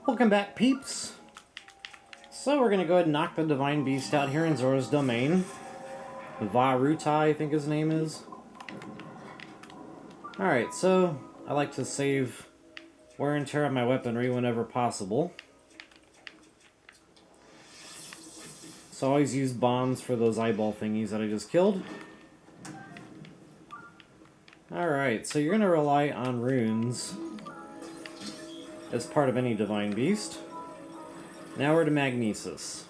Welcome back, peeps. So we're going to go ahead and knock the Divine Beast out here in Zora's Domain. Vah Ruta, I think his name is. Alright, so I like to save wear and tear on my weaponry whenever possible. So I always use bombs for those eyeball thingies that I just killed. Alright, so you're going to rely on runes as part of any Divine Beast. Now we're to Magnesis.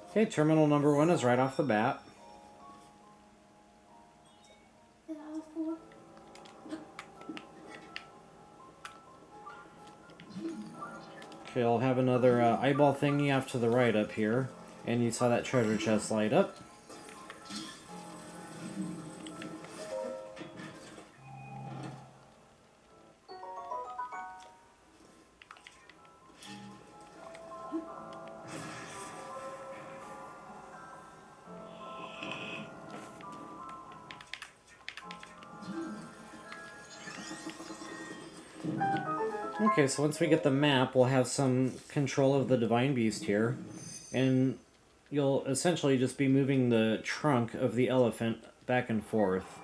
Okay, terminal number 1 is right off the bat. Okay, I'll have another eyeball thingy off to the right up here. And you saw that treasure chest light up. Okay, so once we get the map, we'll have some control of the Divine Beast here. And you'll essentially just be moving the trunk of the elephant back and forth,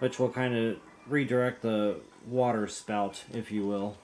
which will kind of redirect the water spout, if you will.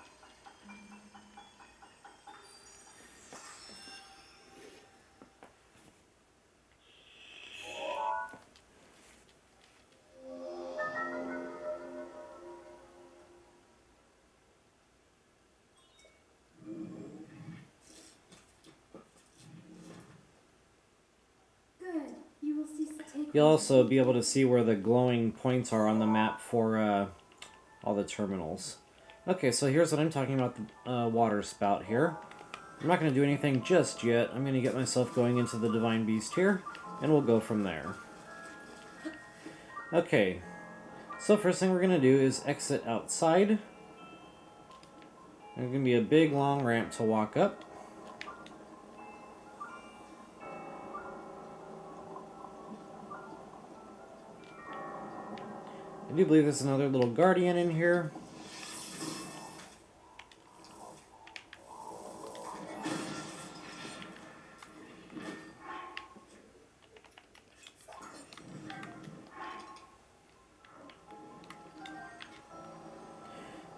You'll also be able to see where the glowing points are on the map for all the terminals. Okay, so here's what I'm talking about, the water spout here. I'm not going to do anything just yet. I'm going to get myself going into the Divine Beast here, and we'll go from there. Okay, so first thing we're going to do is exit outside. There's going to be a big long ramp to walk up. I do believe there's another little guardian in here.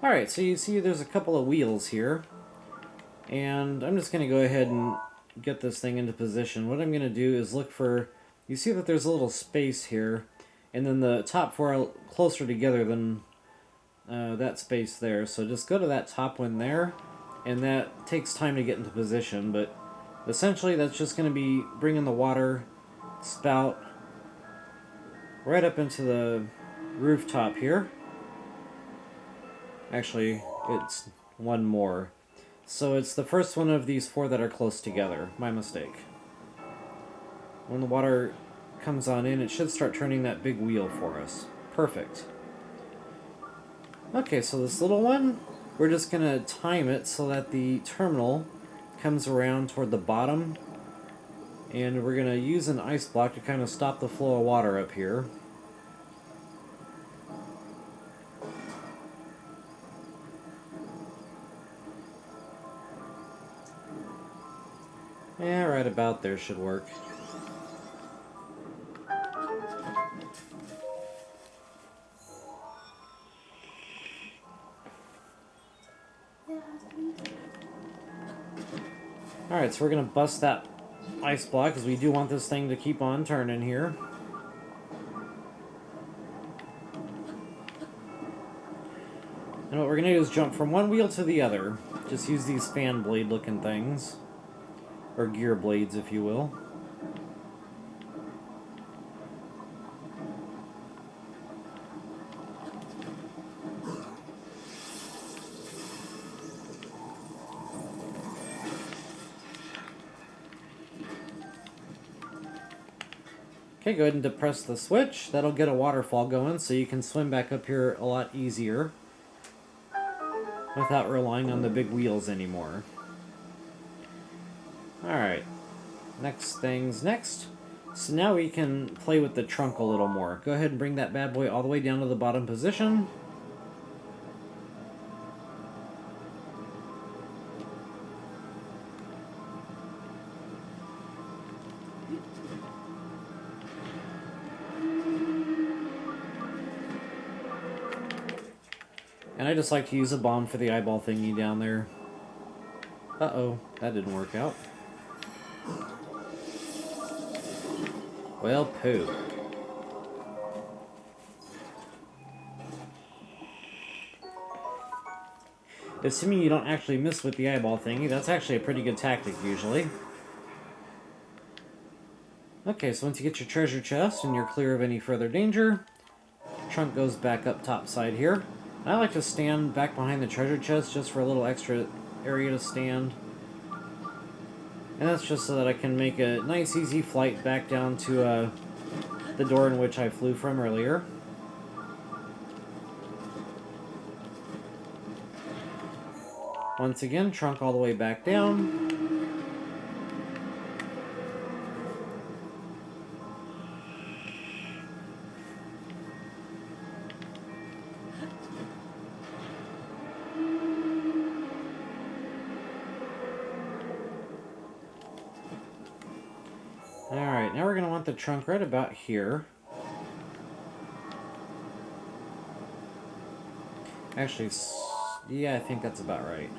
Alright, so you see there's a couple of wheels here. And I'm just going to go ahead and get this thing into position. What I'm going to do is look for... You see that there's a little space here. And then the top four are closer together than that space there. So just go to that top one there. And that takes time to get into position. But essentially that's just going to be bringing the water spout right up into the rooftop here. Actually, it's one more. So it's the first one of these four that are close together. My mistake. When the water comes on in, it should start turning that big wheel for us. Perfect. Okay, so this little one, we're just going to time it so that the terminal comes around toward the bottom. And we're going to use an ice block to kind of stop the flow of water up here. Yeah, right about there should work. Alright, so we're going to bust that ice block because we do want this thing to keep on turning here. And what we're going to do is jump from one wheel to the other. Just use these fan blade looking things. Or gear blades, if you will. Okay, go ahead and depress the switch. That'll get a waterfall going so you can swim back up here a lot easier without relying on the big wheels anymore. Alright, next thing's next. So now we can play with the trunk a little more. Go ahead and bring that bad boy all the way down to the bottom position. And I just like to use a bomb for the eyeball thingy down there. Uh-oh, that didn't work out. Well, poo. Assuming you don't actually miss with the eyeball thingy, that's actually a pretty good tactic usually. Okay, so once you get your treasure chest and you're clear of any further danger, the trunk goes back up top side here. I like to stand back behind the treasure chest just for a little extra area to stand. And that's just so that I can make a nice easy flight back down to the door in which I flew from earlier. Once again, trunk all the way back down. Alright, now we're going to want the trunk right about here. Actually, yeah, I think that's about right.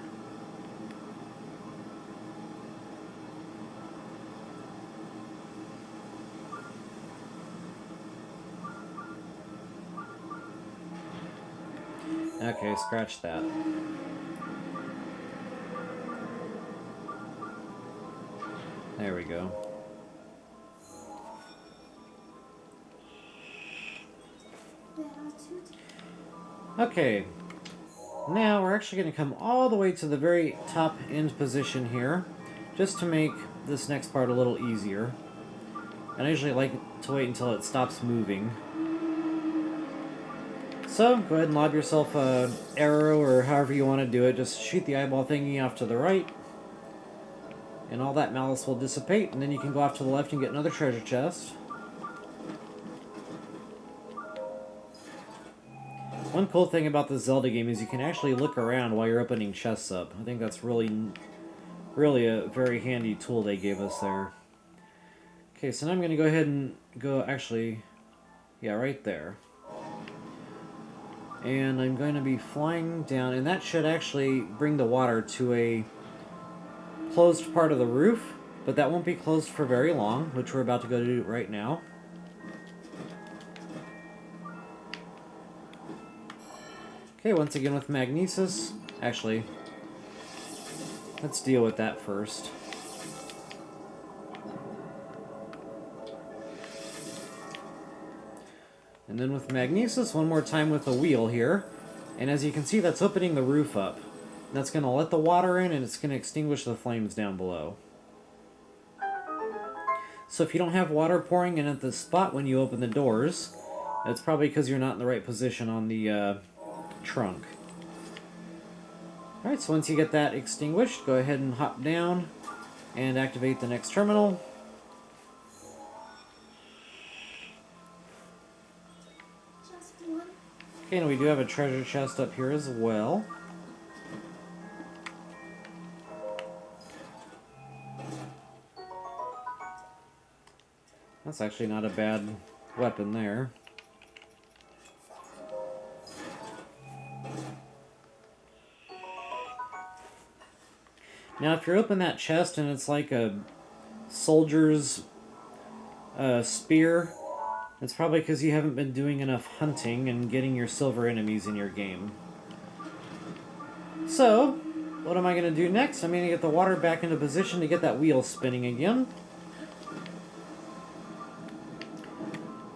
Okay, scratch that. There we go. Okay, now we're actually going to come all the way to the very top end position here, just to make this next part a little easier. And I usually like to wait until it stops moving. So, go ahead and lob yourself an arrow, or however you want to do it. Just shoot the eyeball thingy off to the right, and all that malice will dissipate, and then you can go off to the left and get another treasure chest. One cool thing about this Zelda game is you can actually look around while you're opening chests up. I think that's really a very handy tool they gave us there. Okay, so now I'm going to go ahead and go, actually, yeah, right there. And I'm going to be flying down, and that should actually bring the water to a closed part of the roof, but that won't be closed for very long, which we're about to go do right now. Okay, once again with magnesis. Actually, let's deal with that first. And then with magnesis, one more time with the wheel here. And as you can see, that's opening the roof up. That's going to let the water in, and it's going to extinguish the flames down below. So if you don't have water pouring in at the spot when you open the doors, it's probably because you're not in the right position on the trunk. Alright, so once you get that extinguished, go ahead and hop down and activate the next terminal. Okay, and we do have a treasure chest up here as well. That's actually not a bad weapon there. Now, if you open that chest and it's like a soldier's spear, it's probably because you haven't been doing enough hunting and getting your silver enemies in your game. So, what am I going to do next? I'm going to get the water back into position to get that wheel spinning again.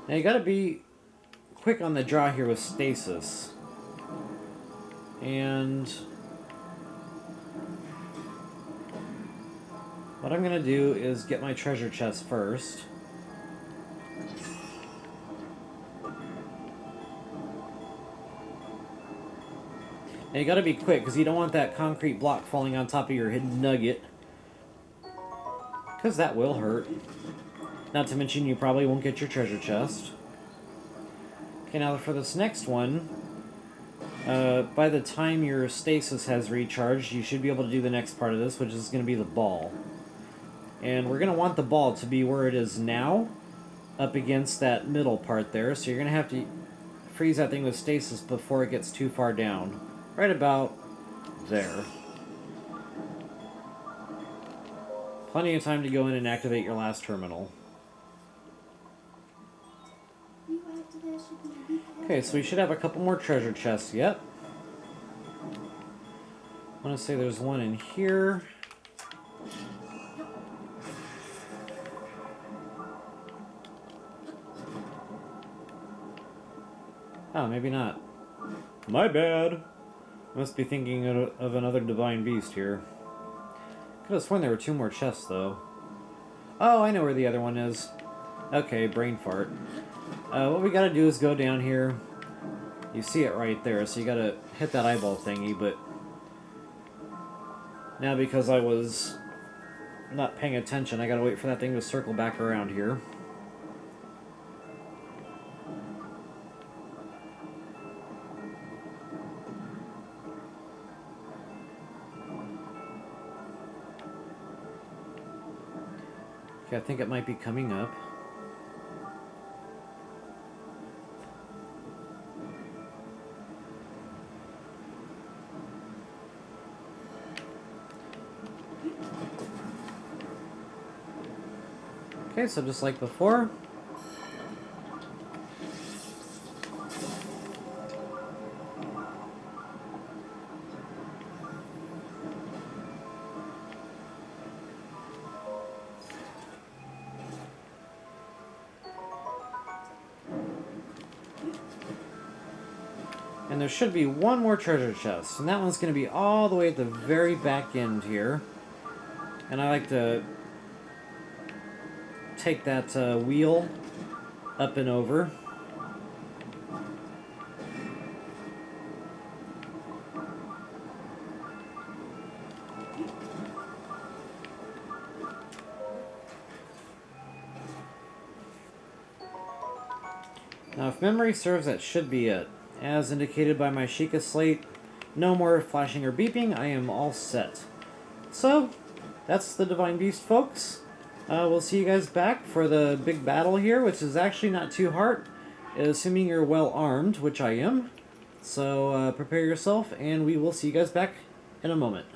Now, you got to be quick on the draw here with Stasis. And what I'm going to do is get my treasure chest first. Now you gotta be quick, because you don't want that concrete block falling on top of your hidden nugget. Because that will hurt. Not to mention you probably won't get your treasure chest. Okay, now for this next one, by the time your stasis has recharged, you should be able to do the next part of this, which is going to be the ball. And we're going to want the ball to be where it is now, up against that middle part there. So you're going to have to freeze that thing with stasis before it gets too far down. Right about there. Plenty of time to go in and activate your last terminal. Okay, so we should have a couple more treasure chests yet. I want to say there's one in here. Oh, maybe not. My bad. Must be thinking of another Divine Beast here. Could have sworn there were 2 more chests, though. Oh, I know where the other one is. Okay, brain fart. What we gotta do is go down here. You see it right there, so you gotta hit that eyeball thingy, but... now because I was not paying attention, I gotta wait for that thing to circle back around here. Okay, I think it might be coming up. Okay, so just like before. And there should be one more treasure chest, and that one's going to be all the way at the very back end here. And I like to take that wheel up and over. Now, if memory serves, that should be it. As indicated by my Sheikah slate, no more flashing or beeping, I am all set. So, that's the Divine Beast, folks. We'll see you guys back for the big battle here, which is actually not too hard, assuming you're well armed, which I am. So, prepare yourself, and we will see you guys back in a moment.